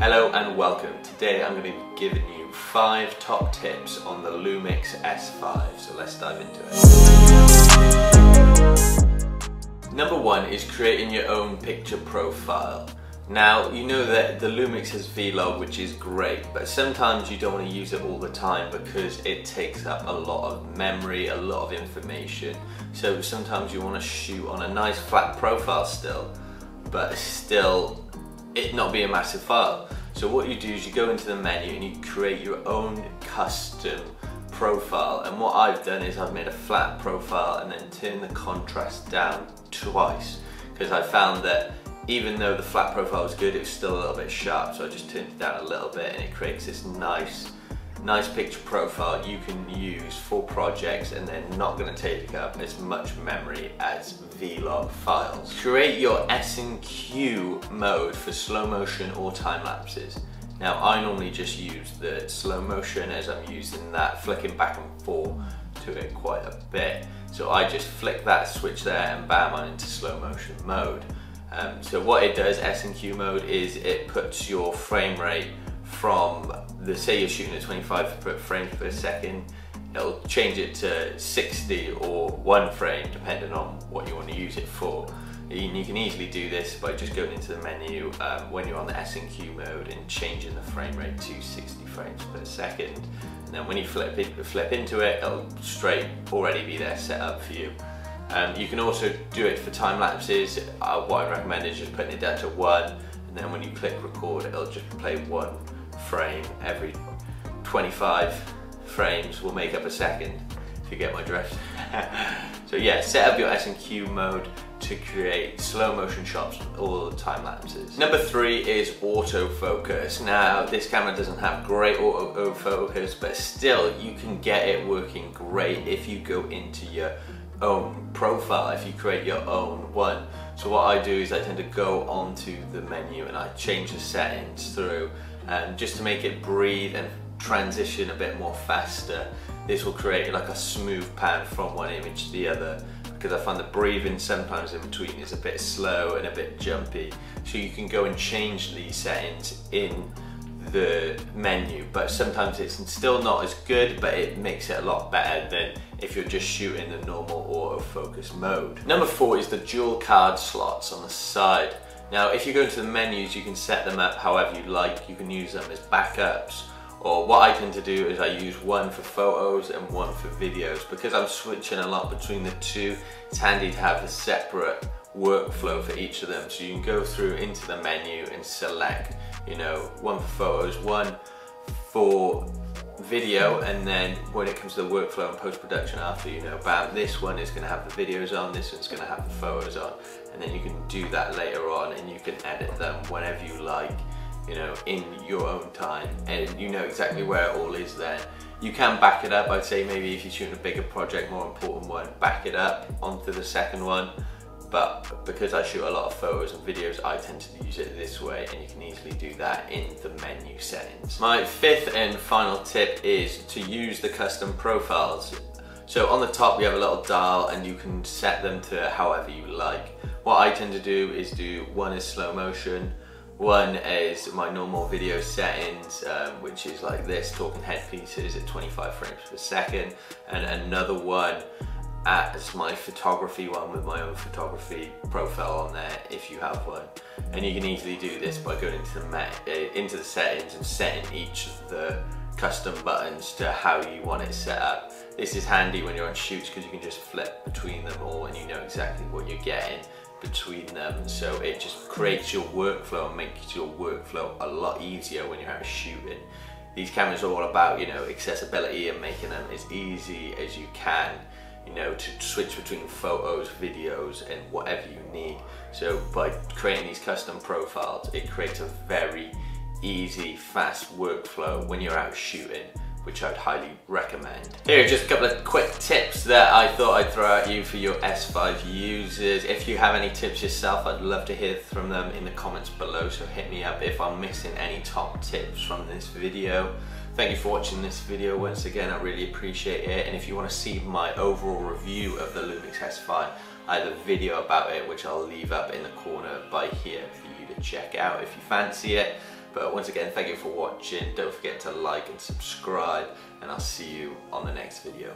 Hello and welcome. Today I'm going to be giving you 5 top tips on the Lumix S5, so let's dive into it. Number 1 is creating your own picture profile. Now, you know that the Lumix has Vlog, which is great, but sometimes you don't want to use it all the time because it takes up a lot of memory, a lot of information. So sometimes you want to shoot on a nice flat profile still, but still it not be a massive file. So what you do is you go into the menu and you create your own custom profile. And what I've done is I've made a flat profile and then turned the contrast down twice, because I found that even though the flat profile was good, it was still a little bit sharp. So I just turned it down a little bit and it creates this nice picture profile you can use for projects, and they're not going to take up as much memory as Vlog files. Create your S&Q mode for slow motion or time lapses. Now I normally just use the slow motion, as I'm using that, flicking back and forth to it quite a bit. So I just flick that switch there and bam, I'm into slow motion mode. So what it does, S&Q mode, is it puts your frame rate from say you're shooting at 25 frames per second, it'll change it to 60 or 1 frame depending on what you want to use it for. You can easily do this by just going into the menu when you're on the S&Q mode and changing the frame rate to 60 frames per second. And then when you flip into it, it'll straight already be there set up for you. You can also do it for time lapses. What I recommend is just putting it down to 1, and then when you click record, it'll just play 1 frame every 25 frames will make up a second, if you get my drift. So yeah, set up your S&Q mode to create slow motion shots or time lapses. Number 3 is autofocus. Now this camera doesn't have great autofocus, but still you can get it working great if you go into your own profile, if you create your own one. So what I do is I tend to go onto the menu and I change the settings through, just to make it breathe and transition a bit more faster. This will create like a smooth pan from one image to the other, because I find the breathing sometimes in between is a bit slow and a bit jumpy. So you can go and change these settings in the menu, but sometimes it's still not as good, but it makes it a lot better than if you're just shooting the normal autofocus mode. Number 4 is the Duel-card slots on the side. Now if you go into the menus, you can set them up however you like. You can use them as backups, or what I tend to do is I use one for photos and one for videos. Because I'm switching a lot between the two, it's handy to have a separate workflow for each of them. So you can go through into the menu and select, you know, one for photos, one for video, and then when it comes to the workflow and post-production after, you know, bam, this one is going to have the videos on, this one's going to have the photos on, and then you can do that later on and you can edit them whenever you like, you know, in your own time, and you know exactly where it all is then. You can back it up. I'd say maybe if you're shooting a bigger project, more important one, back it up onto the second one. But because I shoot a lot of photos and videos, I tend to use it this way, and you can easily do that in the menu settings. My 5th and final tip is to use the custom profiles. So on the top you have a little dial and you can set them to however you like. What I tend to do is one is slow motion, one is my normal video settings, which is like this, talking head pieces at 25 frames per second, and another one as my photography one with my own photography profile on there if you have one. And you can easily do this by going into the settings and setting each of the custom buttons to how you want it set up. This is handy when you're on shoots because you can just flip between them all and you know exactly what you're getting between them. So it just creates your workflow and makes your workflow a lot easier when you're out shooting. These cameras are all about, you know, accessibility and making them as easy as you can, you know, to switch between photos, videos, and whatever you need. So by creating these custom profiles, it creates a very easy, fast workflow when you're out shooting, which I'd highly recommend. Here are just a couple of quick tips that I thought I'd throw at you for your S5 users. If you have any tips yourself, I'd love to hear from them in the comments below, so hit me up if I'm missing any top tips from this video. Thank you for watching this video once again, I really appreciate it. And if you want to see my overall review of the Lumix S5, I have a video about it which I'll leave up in the corner by here for you to check out if you fancy it. But once again, thank you for watching. Don't forget to like and subscribe, and I'll see you on the next video.